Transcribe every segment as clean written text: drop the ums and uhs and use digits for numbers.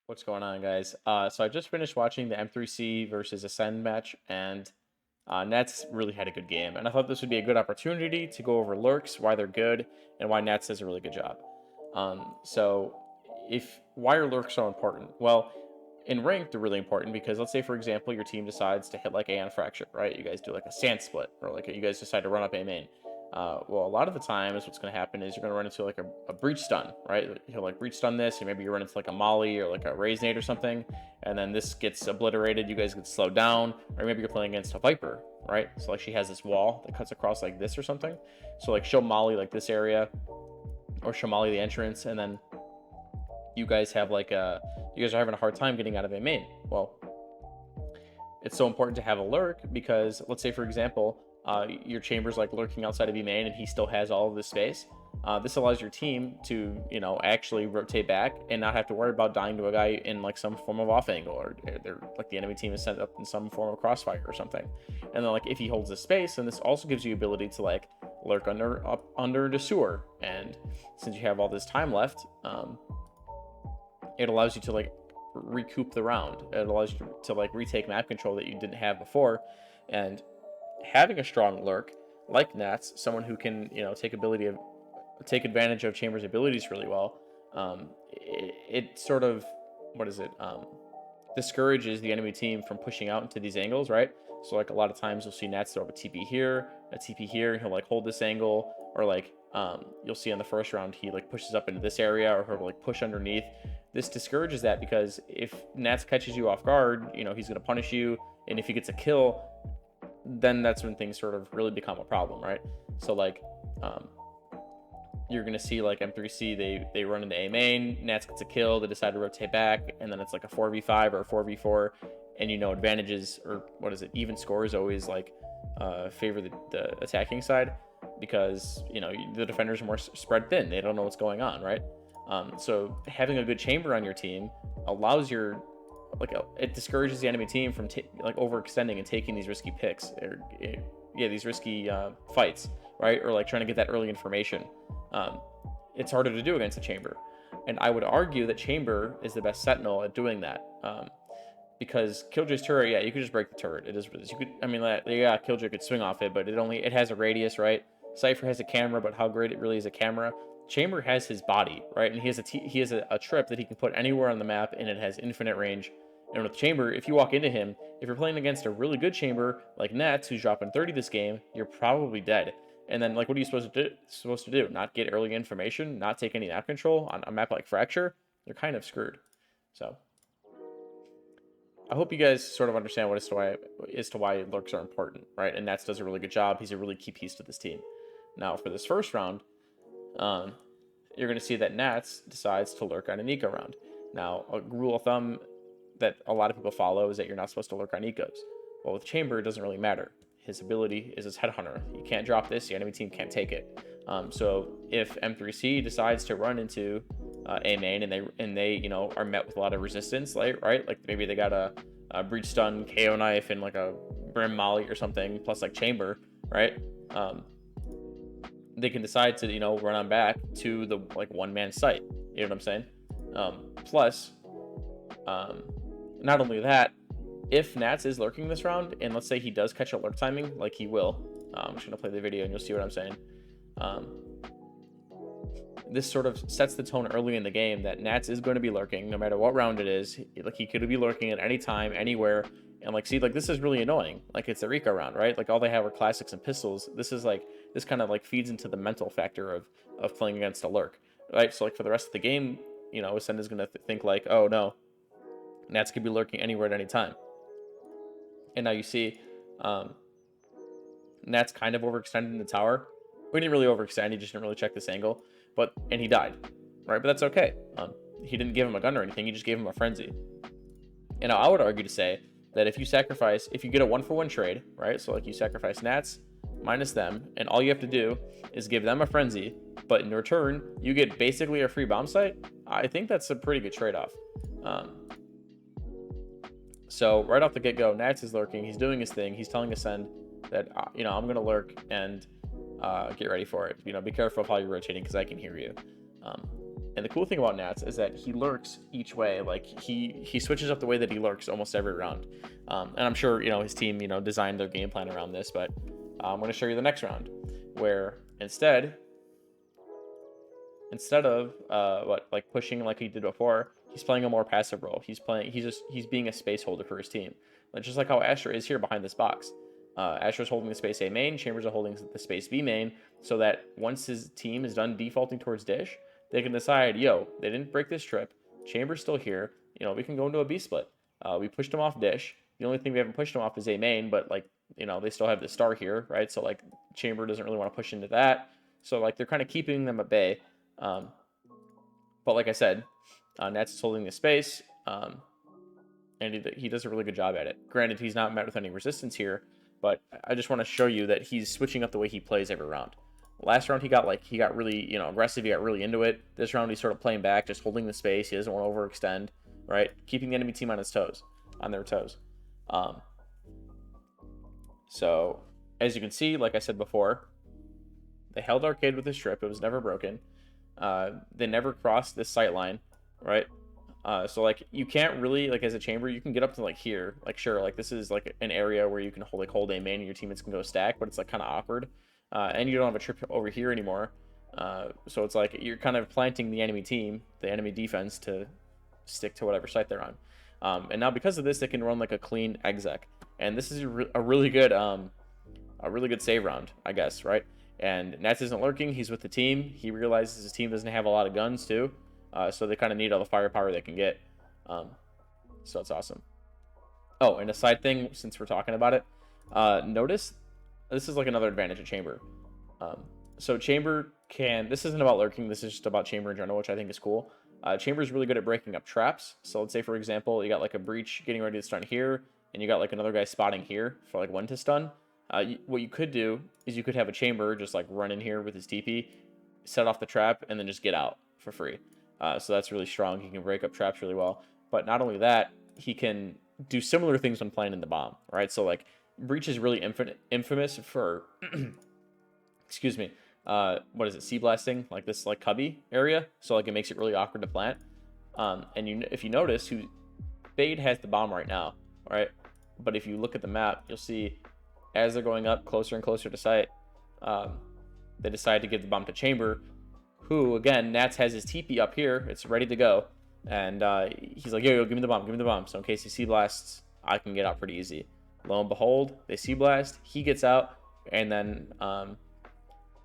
What's going on, guys? So I just finished watching the M3C versus Ascend match, and Nats really had a good game. And I thought this would be a good opportunity to go over Lurks, why they're good, and why Nats does a really good job. So, why are Lurks so important? Well, in ranked, they're really important because let's say, for example, your team decides to hit like A on Fracture, right? You guys do like a sand split, or like you guys decide to run up A main. Well, a lot of the times, what's going to happen is you're going to run into like a breach stun, right? He'll like breach stun this, and maybe you run into like a molly or like a raise nade or something, and then this gets obliterated. You guys get slowed down, or maybe you're playing against a Viper, right? So like she has this wall that cuts across like this or something. So like she'll molly like this area, or she'll molly the entrance, and then you guys have like you guys are having a hard time getting out of a main. Well, it's so important to have a lurk because let's say, for example, your chamber's like lurking outside of E main and he still has all of this space. This allows your team to, actually rotate back and not have to worry about dying to a guy in like some form of off angle, or they're like the enemy team is set up in some form of crossfire or something. And then like if he holds this space, and this also gives you ability to like lurk up under the sewer. And since you have all this time left, it allows you to like recoup the round. It allows you to like retake map control that you didn't have before. And having a strong lurk like Nats, someone who can take advantage of Chamber's abilities really well, it sort of discourages the enemy team from pushing out into these angles, right? So like a lot of times you'll see Nats throw a TP here, and he'll like hold this angle, or like you'll see on the first round he like pushes up into this area, or he'll like push underneath. This discourages that because if Nats catches you off guard, he's going to punish you, and if he gets a kill, then that's when things sort of really become a problem, right? So like you're gonna see like M3C, they run into A main, Nats gets a kill, they decide to rotate back, and then it's like a 4v5 or a 4v4, and advantages, or even scores always like favor the attacking side, because the defenders are more spread thin, they don't know what's going on, right? So having a good chamber on your team allows it discourages the enemy team from overextending and taking these risky picks, or these risky fights, right? Or like trying to get that early information. It's harder to do against a chamber, and I would argue that chamber is the best sentinel at doing that, because Killjoy's turret, you could just break the turret. It is you could, Killjoy could swing off it, but it has a radius, right? Cypher has a camera, but how great it really is a camera. Chamber has his body, right? And he has a trip that he can put anywhere on the map, and it has infinite range. And with Chamber, if you walk into him, if you're playing against a really good Chamber like Nats, who's dropping 30 this game, you're probably dead. And then like what are you supposed to do? Not get early information, not take any map control on a map like Fracture? You're kind of screwed. So I hope you guys sort of understand as to why lurks are important, right? And Nats does a really good job. He's a really key piece to this team. Now for this first round, you're going to see that Nats decides to lurk on an eco round. Now, a rule of thumb that a lot of people follow is that you're not supposed to lurk on ecos. Well, with Chamber, it doesn't really matter. His ability is his headhunter. You can't drop this, the enemy team can't take it. So if M3C decides to run into A main, and they are met with a lot of resistance, right? Like maybe they got a breach stun, KO knife, and like a brim molly or something, plus like Chamber, right? They can decide to run on back to the like one-man site. You know what I'm saying? Plus, not only that, if Nats is lurking this round, and let's say he does catch a lurk timing, like he will, I'm just gonna play the video and you'll see what I'm saying. This sort of sets the tone early in the game that Nats is going to be lurking no matter what round it is. Like he could be lurking at any time, anywhere. And like, see, like this is really annoying. Like it's a Rico round, right? Like all they have are classics and pistols. This kind of like feeds into the mental factor of playing against a lurk, right? So like for the rest of the game, Ascend is going to think like, oh no, Nats could be lurking anywhere at any time. And now you see Nats kind of overextended in the tower. We didn't really overextend, he just didn't really check this angle, and he died, right? But that's okay. He didn't give him a gun or anything, he just gave him a frenzy. And now I would argue to say that if you get a 1-for-1 trade, right? So like you sacrifice Nats minus them, and all you have to do is give them a frenzy, but in return you get basically a free bomb site. I think that's a pretty good trade-off. So right off the get-go, Nats is lurking, he's doing his thing, he's telling Ascend that I'm gonna lurk, and get ready for it. Be careful of how you're rotating, because I can hear you. And the cool thing about Nats is that he lurks each way. Like he switches up the way that he lurks almost every round. And I'm sure, you know, his team, you know, designed their game plan around this, but I'm going to show you the next round where instead of like pushing like he did before, he's playing a more passive role. He's being a space holder for his team. Like, just like how Astra is here behind this box. Astra's holding the space A main, Chambers are holding the space B main, so that once his team is done defaulting towards Dish, they can decide, yo, they didn't break this trip, Chambers still here, you know, we can go into a B split. We pushed him off Dish. The only thing we haven't pushed him off is A main, but like, you know, they still have the star here, right? So like Chamber doesn't really want to push into that. So like they're kind of keeping them at bay. But like I said, Nats is holding the space, and he does a really good job at it. Granted, he's not met with any resistance here, but I just want to show you that he's switching up the way he plays every round. Last round, he got really, you know, aggressive. He got really into it. This round, he's sort of playing back, just holding the space. He doesn't want to overextend, right? Keeping the enemy team on their toes. So as you can see, like I said before, they held arcade with this strip. It was never broken. They never crossed this sight line, right? So like you can't really, like, as a chamber, you can get up to like here, like sure, like this is like an area where you can hold a main and your teammates can go stack, but it's like kind of awkward. And you don't have a trip over here anymore. So it's like you're kind of planting the enemy team, the enemy defense, to stick to whatever site they're on. And now because of this, they can run like a clean exec, and this is a really good save round, I guess, right? And Nats isn't lurking. He's with the team. He realizes his team doesn't have a lot of guns too, so they kind of need all the firepower they can get. So it's awesome. Oh, and a side thing, since we're talking about it, notice this is like another advantage of Chamber. So Chamber can, this isn't about lurking, this is just about Chamber in general, which I think is cool. Chamber is really good at breaking up traps. So let's say, for example, you got like a breach getting ready to stun here, and you got like another guy spotting here for like when to stun. What you could do is you could have a Chamber just like run in here with his TP, set off the trap, and then just get out for free. So that's really strong. He can break up traps really well. But not only that, he can do similar things when playing in the bomb, right? So like breach is really infamous for excuse me, what is it, sea blasting, like this like cubby area, so like it makes it really awkward to plant. And if you notice, Fade has the bomb right now, right? But if you look at the map, you'll see as they're going up closer and closer to site, they decide to give the bomb to Chamber, who, again, Nats has his TP up here, it's ready to go, and he's like, yo, give me the bomb, so in case he sea blasts, I can get out pretty easy. Lo and behold, they sea blast, he gets out, and then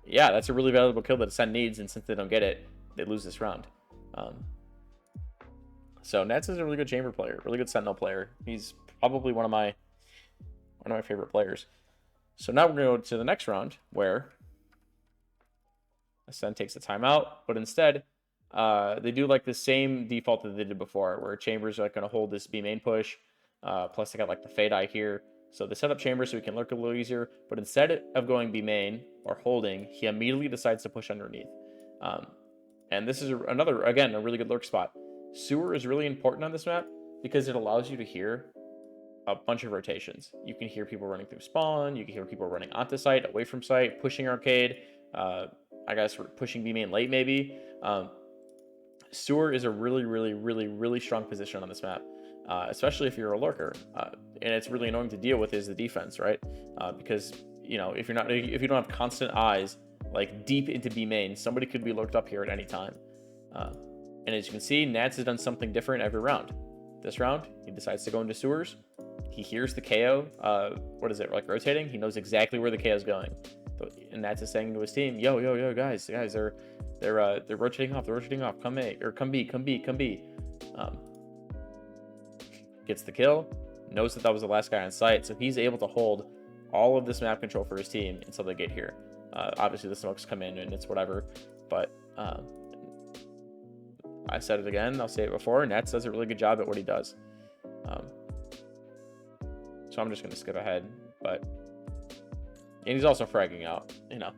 yeah, that's a really valuable kill that Ascend needs, and since they don't get it, they lose this round. So Nats is a really good Chamber player, really good Sentinel player. He's probably one of my favorite players. So now we're going to go to the next round, where Ascend takes the timeout, but instead they do like the same default that they did before, where Chambers are going to hold this B main push. Plus they got like the Fade Eye here. So they set up Chambers so he can lurk a little easier, but instead of going B main or holding, he immediately decides to push underneath. And this is another, again, a really good lurk spot. Sewer is really important on this map because it allows you to hear a bunch of rotations. You can hear people running through spawn, you can hear people running onto site, away from site, pushing arcade, I guess we're pushing B main late maybe. Sewer is a really strong position on this map. Especially if you're a lurker, and it's really annoying to deal with is the defense, right? Because you know, if you don't have constant eyes like deep into B main, somebody could be lurked up here at any time. And as you can see, Nats has done something different every round. This round, he decides to go into sewers. He hears the KO. What is it, like rotating? He knows exactly where the KO is going, and Nats is saying to his team, "Yo, guys, they're rotating off. They're rotating off. Come A or come B. Gets the kill, knows that was the last guy on site, so he's able to hold all of this map control for his team until they get here. Obviously the smokes come in and it's whatever, but I said it again, I'll say it before, Nats does a really good job at what he does. So I'm just going to skip ahead, and he's also fragging out, you know.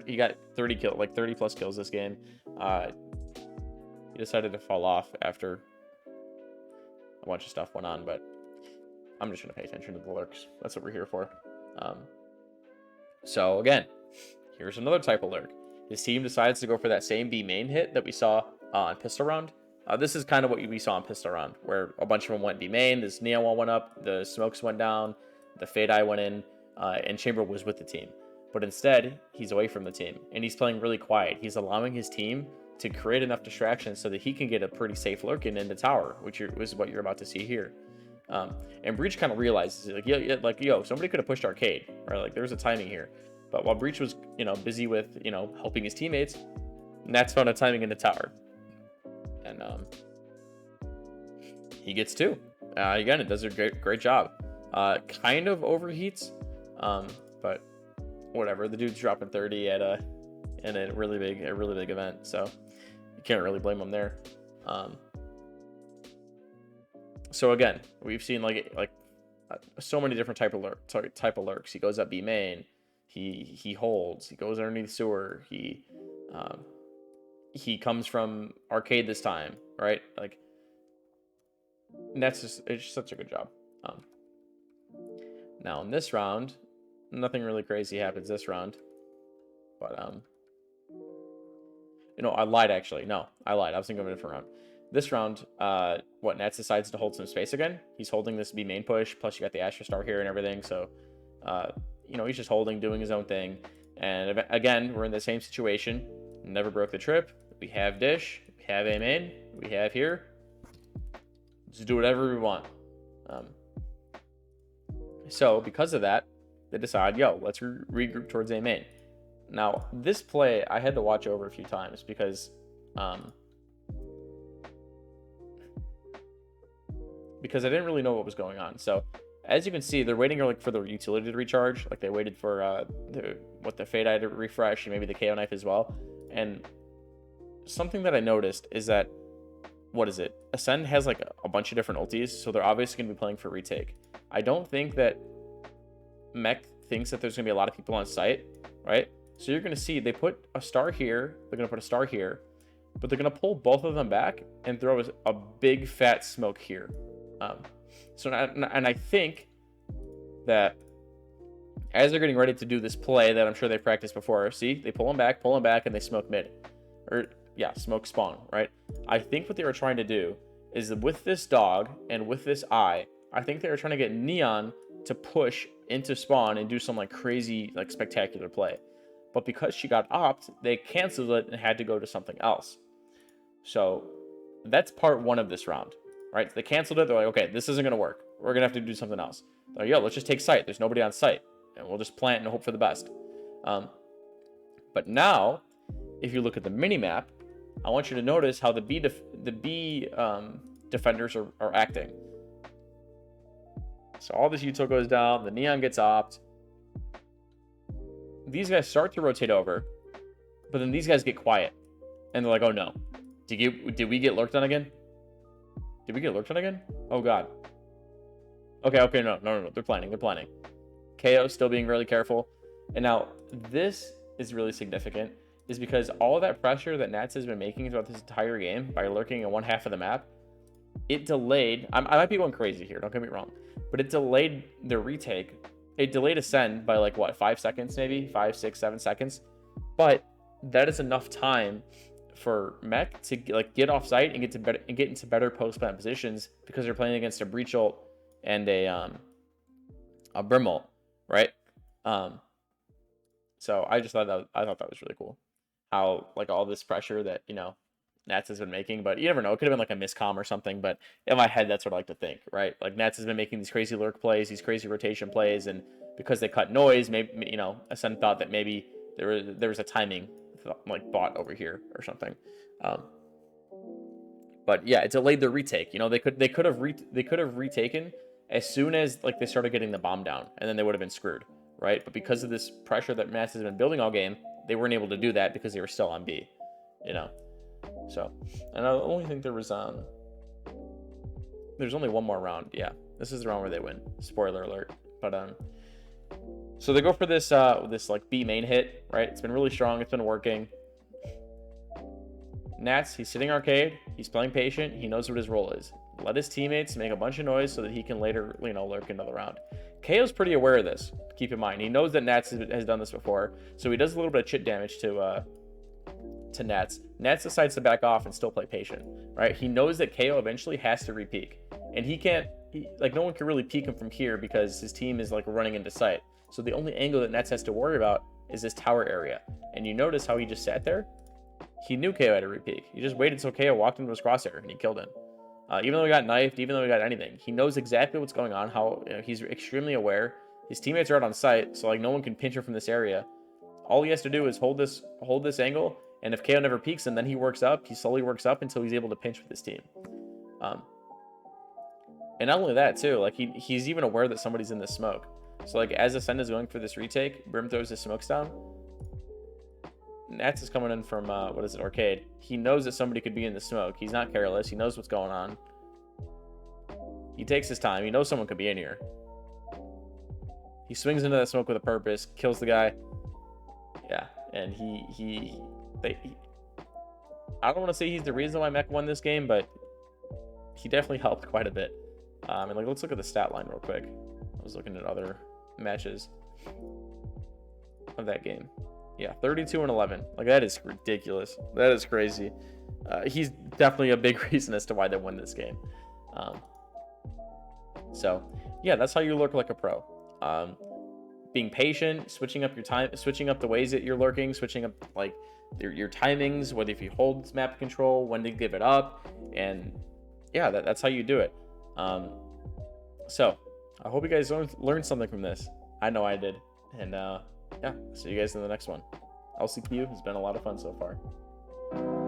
He got 30 kills, like 30 plus kills this game. He decided to fall off after a bunch of stuff went on, but I'm just going to pay attention to the lurks. That's what we're here for. So again, here's another type of lurk. His team decides to go for that same B main hit that we saw on pistol round. This is kind of what we saw on pistol round, where a bunch of them went B main. This neon wall went up, the smokes went down, the fade eye went in, and Chamber was with the team. But instead, he's away from the team, and he's playing really quiet. He's allowing his team to create enough distractions so that he can get a pretty safe lurk in the tower, which is what you're about to see here. And Breach kind of realizes, like, yo, somebody could have pushed Arcade, right? Like, there's a timing here. But while Breach was, busy with, helping his teammates, Nats found a timing in the tower. And he gets 2. Again, it does a great job. Kind of overheats, but whatever. The dude's dropping 30 at a really big event, so you can't really blame him there. So again, we've seen like so many different type of lurks. He goes up B main, he holds, he goes underneath sewer, he comes from Arcade this time, right? Like, it's just such a good job. Now in this round, nothing really crazy happens this round, but I lied actually. No, I lied. I was thinking of a different round. This round, Nats decides to hold some space again. He's holding this B main push, plus you got the Astra Star here and everything, so he's just holding, doing his own thing. And again, we're in the same situation. Never broke the trip. We have Dish, we have A main, we have here. Just do whatever we want. So because of that, they decide, let's regroup towards A main. Now, this play I had to watch over a few times because I didn't really know what was going on. So as you can see, they're waiting for the utility to recharge. Like, they waited for the Fade Eye to refresh, and maybe the KO knife as well. And something that I noticed is that, Ascend has like a bunch of different ultis, so they're obviously going to be playing for retake. I don't think that Mech thinks that there's going to be a lot of people on site, right? So you're going to see they put a star here, they're going to put a star here, but they're going to pull both of them back and throw a big fat smoke here. And I think that as they're getting ready to do this play that I'm sure they practiced before, see, they pull them back, and they smoke mid. Smoke spawn, right? I think what they were trying to do is that with this dog and with this eye, I think they were trying to get Neon to push into spawn and do some like crazy, like spectacular play. But because she got opt, they canceled it and had to go to something else. So that's part 1 of this round, right? They canceled it. They're like, okay, this isn't going to work. We're going to have to do something else. They're like, let's just take site. There's nobody on site, and we'll just plant and hope for the best. But now, if you look at the mini map, I want you to notice how the B defenders are acting. So all this util goes down, the Neon gets opt. These guys start to rotate over, but then these guys get quiet. And they're like, oh no. Did we get lurked on again? Did we get lurked on again? Oh god. Okay, no. They're planning. KO still being really careful. And now, this is really significant, is because all of that pressure that Nats has been making throughout this entire game by lurking in one half of the map, it delayed, I might be going crazy here, don't get me wrong, but it delayed the retake. It delayed Ascend by 5 seconds, maybe 5, 6, 7 seconds. But that is enough time for Mech to get off site and get into better post plant positions, because they're playing against a Breach ult and a Brim ult, right? So I thought that was really cool. How all this pressure that Nats has been making, but you never know. It could have been a miscomm or something, but in my head, that's what I like to think, right? Nats has been making these crazy lurk plays, these crazy rotation plays, and because they cut noise, maybe, Ascend thought that maybe there was a timing, bot over here or something. But yeah, it delayed the retake. They could have retaken as soon as they started getting the bomb down, and then they would have been screwed, right? But because of this pressure that Nats has been building all game, they weren't able to do that because they were still on B, So, and I only think there's only one more round. Yeah, this is the round where they win. Spoiler alert. But so they go for this B main hit, right? It's been really strong. It's been working. Nats, he's sitting arcade. He's playing patient. He knows what his role is. Let his teammates make a bunch of noise so that he can later, lurk into the round. KO's pretty aware of this. Keep in mind, he knows that Nats has done this before, so he does a little bit of chit damage to to Nats. Nats decides to back off and still play patient, right? He knows that KO eventually has to re-peek, and he can't, like, no one can really peek him from here because his team is like running into sight. So the only angle that Nats has to worry about is this tower area. And you notice how he just sat there? He knew KO had a re-peek. He just waited until KO walked into his crosshair and he killed him. Even though he got knifed, even though he got anything, he knows exactly what's going on, how, you know, he's extremely aware. His teammates are out on site, so like no one can pinch him from this area. All he has to do is hold this angle, and if KO never peeks him, then he slowly works up until he's able to pinch with his team. And not only that too, like he's even aware that somebody's in the smoke. So like as Ascend is going for this retake, Brim throws his smokes down. Nats is coming in from Arcade. He knows that somebody could be in the smoke. He's not careless. He knows what's going on. He takes his time. He knows someone could be in here. He swings into that smoke with a purpose, kills the guy. Yeah, and I don't want to say he's the reason why Mech won this game, but he definitely helped quite a bit. And like, let's look at the stat line real quick. I was looking at other matches of that game. Yeah, 32-11. Like, that is ridiculous. That is crazy. He's definitely a big reason as to why they won this game. So yeah, that's how you lurk like a pro. Being patient, switching up your time, switching up the ways that you're lurking, switching up like your timings, whether if you hold map control, when to give it up, and yeah, that's how you do it. So I hope you guys learned something from this. I know I did. And yeah, see you guys in the next one. LCQ has been a lot of fun so far.